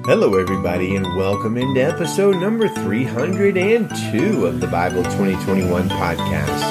Hello, everybody, and welcome into episode number 302 of the Bible 2021 podcast.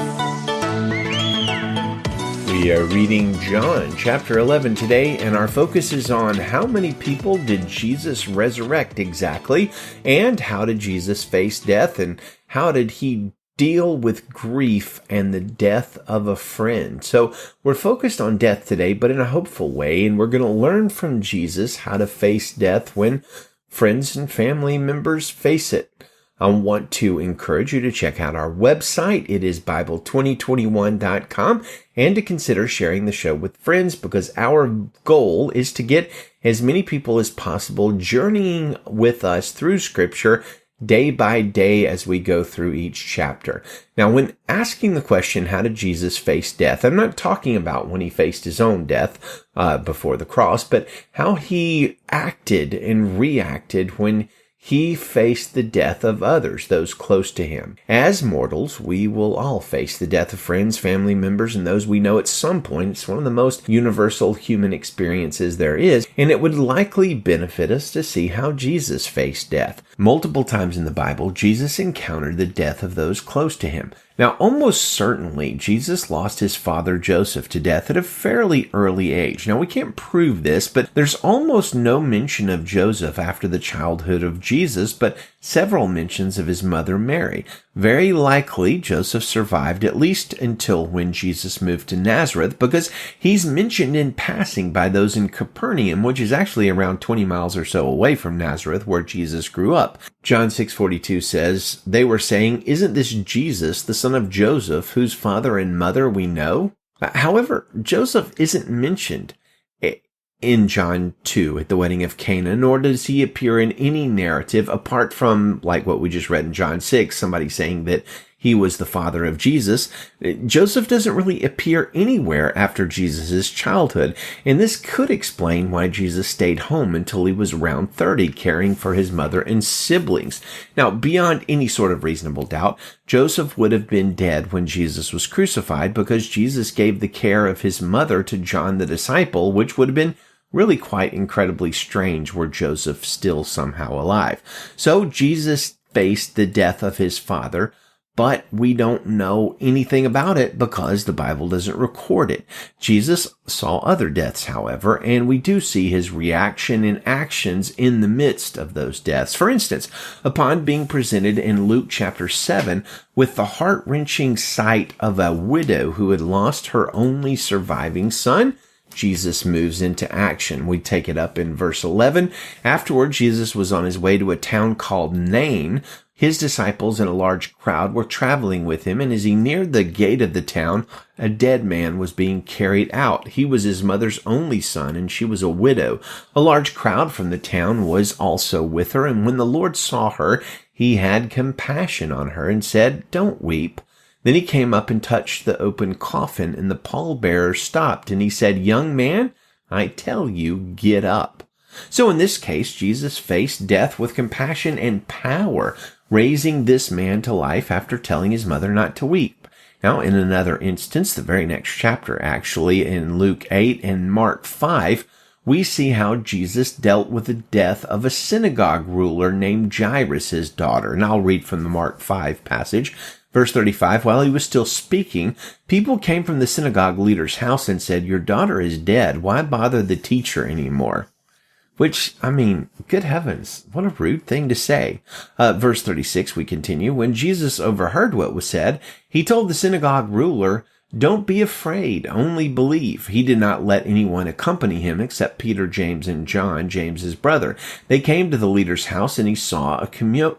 We are reading John chapter 11 today, and our focus is on how many people did Jesus resurrect exactly, and how did Jesus face death, and how did he deal with grief and the death of a friend. So we're focused on death today, but in a hopeful way, and we're going to learn from Jesus how to face death when friends and family members face it. I want to encourage you to check out our website. It is Bible2021.com, and to consider sharing the show with friends, because our goal is to get as many people as possible journeying with us through Scripture day by day as we go through each chapter. Now, when asking the question, how did Jesus face death? I'm not talking about when he faced his own death before the cross, but how he acted and reacted when he faced the death of others, those close to him. As mortals, we will all face the death of friends, family members, and those we know at some point. It's one of the most universal human experiences there is, and it would likely benefit us to see how Jesus faced death. Multiple times in the Bible, Jesus encountered the death of those close to him. Now, almost certainly, Jesus lost his father Joseph to death at a fairly early age. Now, we can't prove this, but there's almost no mention of Joseph after the childhood of Jesus, but several mentions of his mother Mary. Very likely, Joseph survived at least until when Jesus moved to Nazareth, because he's mentioned in passing by those in Capernaum, which is actually around 20 miles or so away from Nazareth, where Jesus grew up. John 6:42 says, "They were saying, 'Isn't this Jesus, the son of Joseph, whose father and mother we know?'" However, Joseph isn't mentioned in John 2 at the wedding of Cana, nor does he appear in any narrative apart from, like what we just read in John 6, somebody saying that he was the father of Jesus. Joseph doesn't really appear anywhere after Jesus' childhood, and this could explain why Jesus stayed home until he was around 30, caring for his mother and siblings. Now, beyond any sort of reasonable doubt, Joseph would have been dead when Jesus was crucified, because Jesus gave the care of his mother to John the disciple, which would have been really quite incredibly strange were Joseph still somehow alive. So Jesus faced the death of his father, but we don't know anything about it because the Bible doesn't record it. Jesus saw other deaths, however, and we do see his reaction and actions in the midst of those deaths. For instance, upon being presented in Luke chapter 7 with the heart-wrenching sight of a widow who had lost her only surviving son, Jesus moves into action. We take it up in verse 11. Afterward, Jesus was on his way to a town called Nain. His disciples and a large crowd were traveling with him, and as he neared the gate of the town, a dead man was being carried out. He was his mother's only son, and she was a widow. A large crowd from the town was also with her, and when the Lord saw her, he had compassion on her and said, "Don't weep." Then he came up and touched the open coffin, and the pallbearer stopped, and he said, "Young man, I tell you, get up." So in this case, Jesus faced death with compassion and power, raising this man to life after telling his mother not to weep. Now, in another instance, the very next chapter, actually, in Luke 8 and Mark 5, we see how Jesus dealt with the death of a synagogue ruler named Jairus, his daughter. And I'll read from the Mark 5 passage. Verse 35, while he was still speaking, people came from the synagogue leader's house and said, "Your daughter is dead. Why bother the teacher anymore?" Which, I mean, good heavens, what a rude thing to say. Verse 36, we continue. When Jesus overheard what was said, he told the synagogue ruler, "Don't be afraid, only believe." He did not let anyone accompany him except Peter, James, and John, James's brother. They came to the leader's house, and he saw a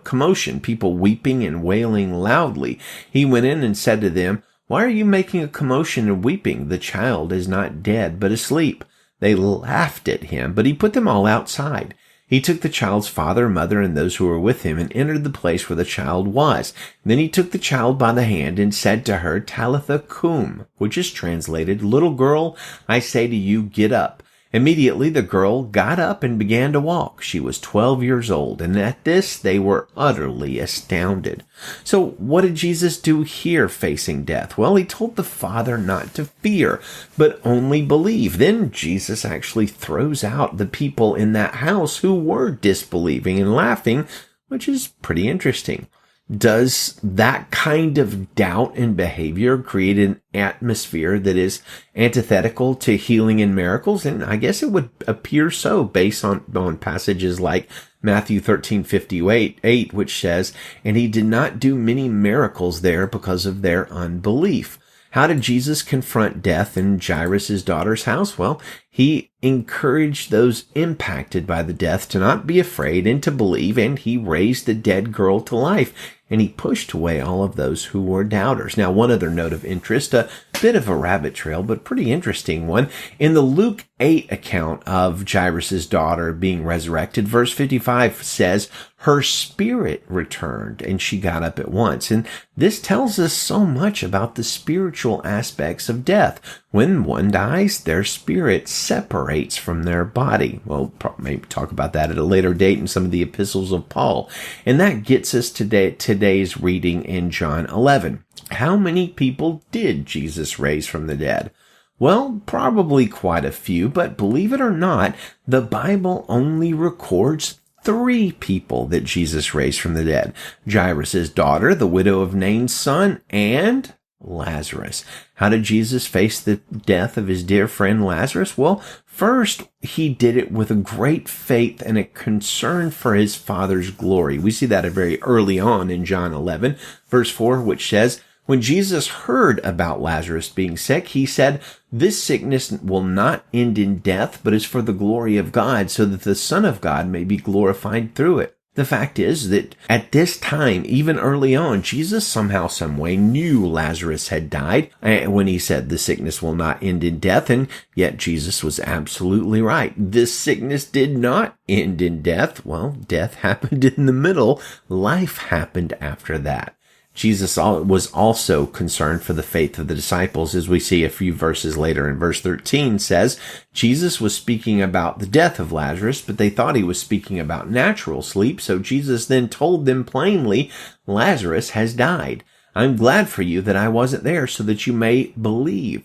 commotion, people weeping and wailing loudly. He went in and said to them, "Why are you making a commotion and weeping? The child is not dead, but asleep." They laughed at him, but he put them all outside. He took the child's father, mother, and those who were with him, and entered the place where the child was. Then he took the child by the hand and said to her, "Talitha cum," which is translated, "Little girl, I say to you, get up." Immediately the girl got up and began to walk. She was 12 years old, and at this they were utterly astounded. So what did Jesus do here facing death? Well, he told the father not to fear, but only believe. Then Jesus actually throws out the people in that house who were disbelieving and laughing, which is pretty interesting. Does that kind of doubt and behavior create an atmosphere that is antithetical to healing and miracles? And I guess it would appear so based on passages like Matthew 13:58, which says, "And he did not do many miracles there because of their unbelief." How did Jesus confront death in Jairus' daughter's house? Well, he encouraged those impacted by the death to not be afraid and to believe, and he raised the dead girl to life, and he pushed away all of those who were doubters. Now, one other note of interest, a bit of a rabbit trail, but pretty interesting one. In the Luke 8 account of Jairus' daughter being resurrected, verse 55 says, "Her spirit returned, and she got up at once." And this tells us so much about the spiritual aspects of death. When one dies, their spirit separates from their body. We'll maybe talk about that at a later date in some of the epistles of Paul. And that gets us to today's reading in John 11. How many people did Jesus raise from the dead? Well, probably quite a few, but believe it or not, the Bible only records 3 people that Jesus raised from the dead: Jairus' daughter, the widow of Nain's son, and Lazarus. How did Jesus face the death of his dear friend Lazarus? Well, first, he did it with a great faith and a concern for his Father's glory. We see that very early on in John 11, verse 4, which says, "When Jesus heard about Lazarus being sick, he said, 'This sickness will not end in death, but is for the glory of God, so that the Son of God may be glorified through it.'" The fact is that at this time, even early on, Jesus somehow, some way knew Lazarus had died when he said the sickness will not end in death, and yet Jesus was absolutely right. This sickness did not end in death. Well, death happened in the middle. Life happened after that. Jesus was also concerned for the faith of the disciples, as we see a few verses later. In verse 13 says, Jesus was speaking about the death of Lazarus, but they thought he was speaking about natural sleep. So Jesus then told them plainly, "Lazarus has died. I'm glad for you that I wasn't there so that you may believe."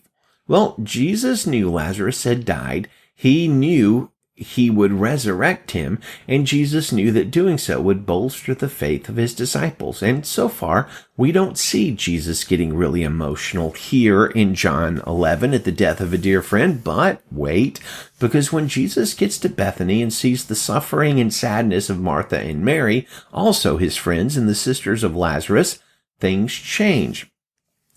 Well, Jesus knew Lazarus had died. He knew he would resurrect him, and Jesus knew that doing so would bolster the faith of his disciples. And so far, we don't see Jesus getting really emotional here in John 11 at the death of a dear friend. But wait, because when Jesus gets to Bethany and sees the suffering and sadness of Martha and Mary, also his friends and the sisters of Lazarus, things change.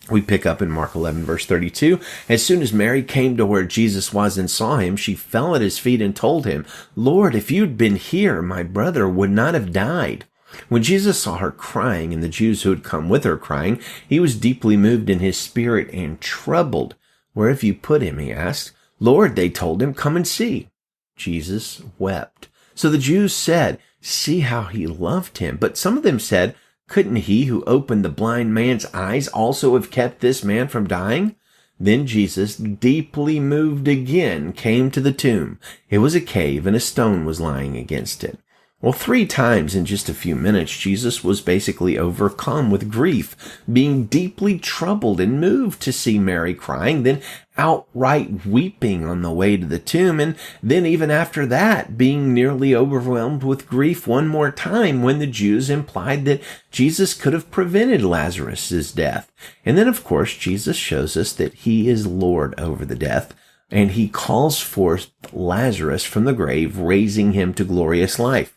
We pick up in Mark 11, verse 32. As soon as Mary came to where Jesus was and saw him, she fell at his feet and told him, "Lord, if you'd been here, my brother would not have died." When Jesus saw her crying and the Jews who had come with her crying, he was deeply moved in his spirit and troubled. "Where have you put him?" he asked. "Lord," they told him, "come and see." Jesus wept. So the Jews said, "See how he loved him." But some of them said, "Couldn't he who opened the blind man's eyes also have kept this man from dying?" Then Jesus, deeply moved again, came to the tomb. It was a cave, and a stone was lying against it. Well, 3 times in just a few minutes, Jesus was basically overcome with grief, being deeply troubled and moved to see Mary crying, then outright weeping on the way to the tomb, and then even after that, being nearly overwhelmed with grief one more time when the Jews implied that Jesus could have prevented Lazarus' death. And then, of course, Jesus shows us that he is Lord over the death, and he calls forth Lazarus from the grave, raising him to glorious life.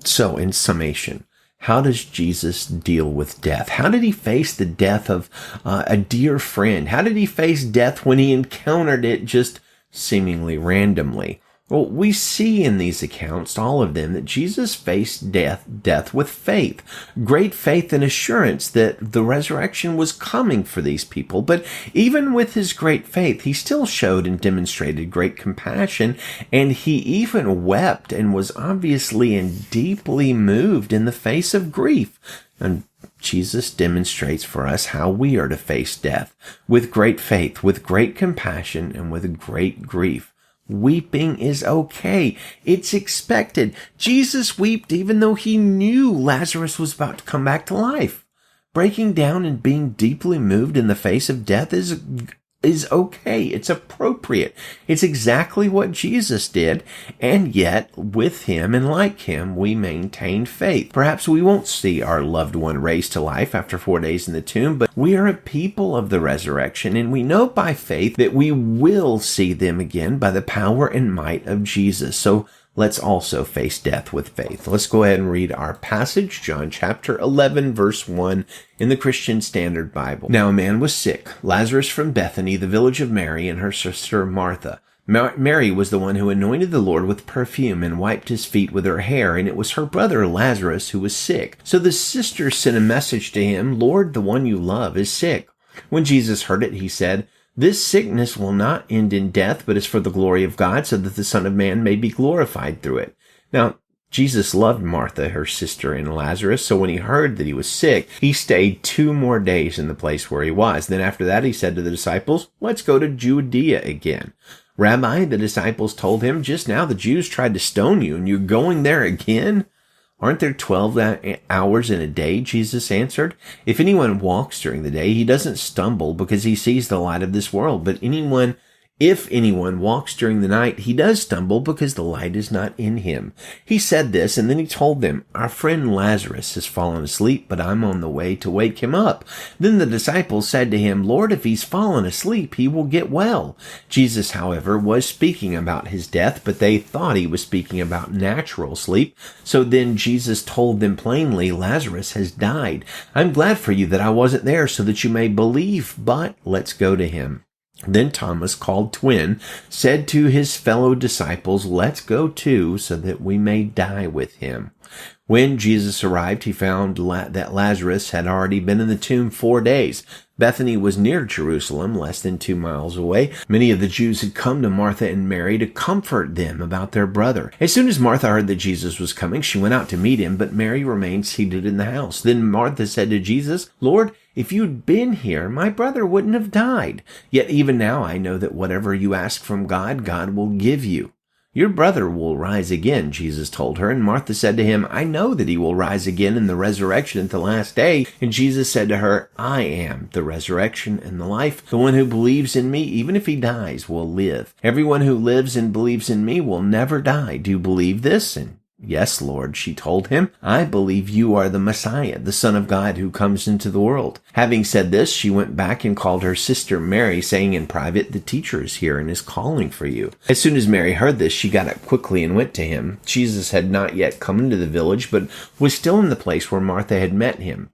So, in summation, how does Jesus deal with death? How did he face the death of a dear friend? How did he face death when he encountered it just seemingly randomly? Well, we see in these accounts, all of them, that Jesus faced death with faith, great faith and assurance that the resurrection was coming for these people. But even with his great faith, he still showed and demonstrated great compassion, and he even wept and was obviously and deeply moved in the face of grief. And Jesus demonstrates for us how we are to face death, with great faith, with great compassion, and with great grief. Weeping is okay. It's expected. Jesus wept even though he knew Lazarus was about to come back to life. Breaking down and being deeply moved in the face of death is okay. It's appropriate. It's exactly what Jesus did. And yet, with him and like him, we maintain faith. Perhaps we won't see our loved one raised to life after 4 days in the tomb, but we are a people of the resurrection, and we know by faith that we will see them again by the power and might of Jesus. So let's also face death with faith. Let's go ahead and read our passage, John chapter 11, verse 1 in the Christian Standard Bible. Now a man was sick, Lazarus from Bethany, the village of Mary and her sister Martha. Mary was the one who anointed the Lord with perfume and wiped his feet with her hair, and it was her brother Lazarus who was sick. So the sisters sent a message to him, Lord, the one you love is sick. When Jesus heard it, he said, This sickness will not end in death, but is for the glory of God, so that the Son of Man may be glorified through it. Now, Jesus loved Martha, her sister, and Lazarus, so when he heard that he was sick, he stayed 2 more days in the place where he was. Then after that, he said to the disciples, Let's go to Judea again. Rabbi, the disciples told him, Just now the Jews tried to stone you, and you're going there again? Aren't there 12 hours in a day? Jesus answered. If anyone walks during the day, he doesn't stumble because he sees the light of this world. But if anyone walks during the night, he does stumble because the light is not in him. He said this, and then he told them, Our friend Lazarus has fallen asleep, but I'm on the way to wake him up. Then the disciples said to him, Lord, if he's fallen asleep, he will get well. Jesus, however, was speaking about his death, but they thought he was speaking about natural sleep. So then Jesus told them plainly, Lazarus has died. I'm glad for you that I wasn't there so that you may believe, but let's go to him. Then Thomas, called Twin, said to his fellow disciples, Let's go too, so that we may die with him. When Jesus arrived, he found that Lazarus had already been in the tomb 4 days. Bethany was near Jerusalem, less than 2 miles away. Many of the Jews had come to Martha and Mary to comfort them about their brother. As soon as Martha heard that Jesus was coming, she went out to meet him, but Mary remained seated in the house. Then Martha said to Jesus, Lord, if you'd been here, my brother wouldn't have died. Yet even now I know that whatever you ask from God, God will give you. Your brother will rise again, Jesus told her. And Martha said to him, I know that he will rise again in the resurrection at the last day. And Jesus said to her, I am the resurrection and the life. The one who believes in me, even if he dies, will live. Everyone who lives and believes in me will never die. Do you believe this? And Yes, Lord, she told him, I believe you are the Messiah, the Son of God who comes into the world. Having said this, she went back and called her sister Mary, saying in private, The teacher is here and is calling for you. As soon as Mary heard this, she got up quickly and went to him. Jesus had not yet come into the village, but was still in the place where Martha had met him.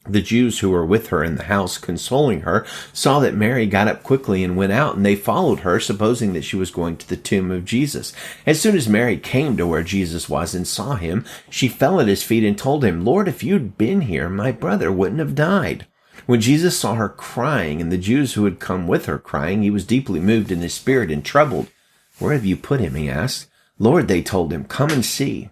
The Jews who were with her in the house, consoling her, saw that Mary got up quickly and went out, and they followed her, supposing that she was going to the tomb of Jesus. As soon as Mary came to where Jesus was and saw him, she fell at his feet and told him, Lord, if you'd been here, my brother wouldn't have died. When Jesus saw her crying, and the Jews who had come with her crying, he was deeply moved in his spirit and troubled. Where have you put him? He asked. Lord, they told him, come and see.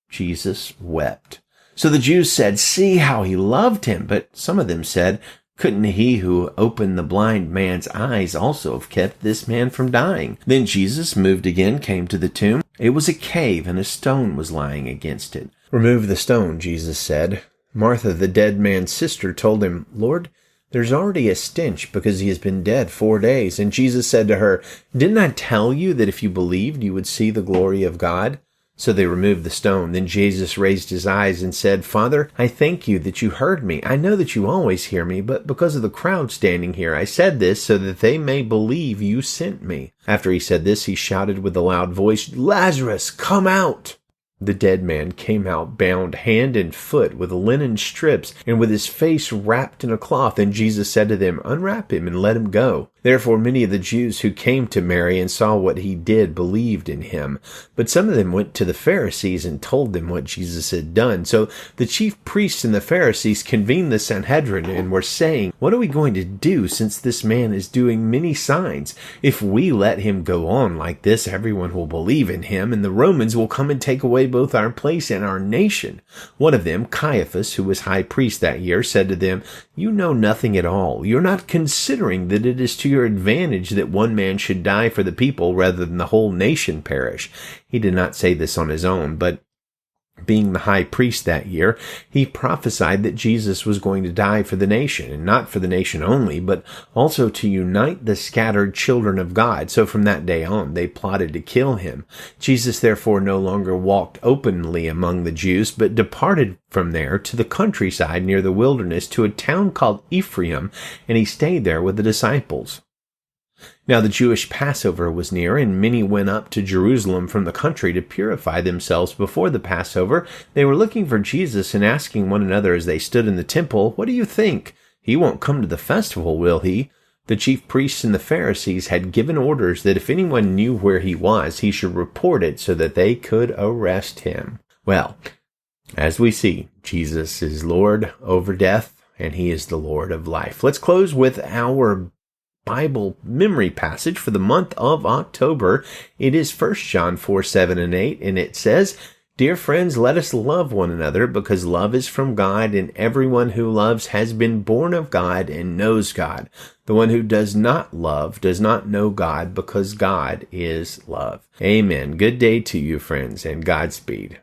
Jesus wept. So the Jews said, see how he loved him. But some of them said, couldn't he who opened the blind man's eyes also have kept this man from dying? Then Jesus, moved again, came to the tomb. It was a cave, and a stone was lying against it. Remove the stone, Jesus said. Martha, the dead man's sister, told him, Lord, there's already a stench because he has been dead 4 days. And Jesus said to her, didn't I tell you that if you believed, you would see the glory of God? So they removed the stone. Then Jesus raised his eyes and said, Father, I thank you that you heard me. I know that you always hear me, but because of the crowd standing here, I said this so that they may believe you sent me. After he said this, he shouted with a loud voice, Lazarus, come out! The dead man came out bound hand and foot with linen strips and with his face wrapped in a cloth. And Jesus said to them, unwrap him and let him go. Therefore many of the Jews who came to Mary and saw what he did believed in him. But some of them went to the Pharisees and told them what Jesus had done. So the chief priests and the Pharisees convened the Sanhedrin and were saying, "What are we going to do since this man is doing many signs? If we let him go on like this, everyone will believe in him, and the Romans will come and take away both our place and our nation." One of them, Caiaphas, who was high priest that year, said to them, "You know nothing at all. You're not considering that it is to your advantage that one man should die for the people rather than the whole nation perish." He did not say this on his own, but being the high priest that year, he prophesied that Jesus was going to die for the nation, and not for the nation only, but also to unite the scattered children of God. So from that day on, they plotted to kill him. Jesus therefore no longer walked openly among the Jews, but departed from there to the countryside near the wilderness to a town called Ephraim, and he stayed there with the disciples. Now the Jewish Passover was near, and many went up to Jerusalem from the country to purify themselves before the Passover. They were looking for Jesus and asking one another as they stood in the temple, "What do you think? He won't come to the festival, will he?" The chief priests and the Pharisees had given orders that if anyone knew where he was, he should report it so that they could arrest him. Well, as we see, Jesus is Lord over death, and he is the Lord of life. Let's close with our Bible memory passage for the month of October. It is 1 John 4, 7, and 8, and it says, "Dear friends, let us love one another, because love is from God, and everyone who loves has been born of God and knows God. The one who does not love does not know God, because God is love." Amen. Good day to you, friends, and Godspeed.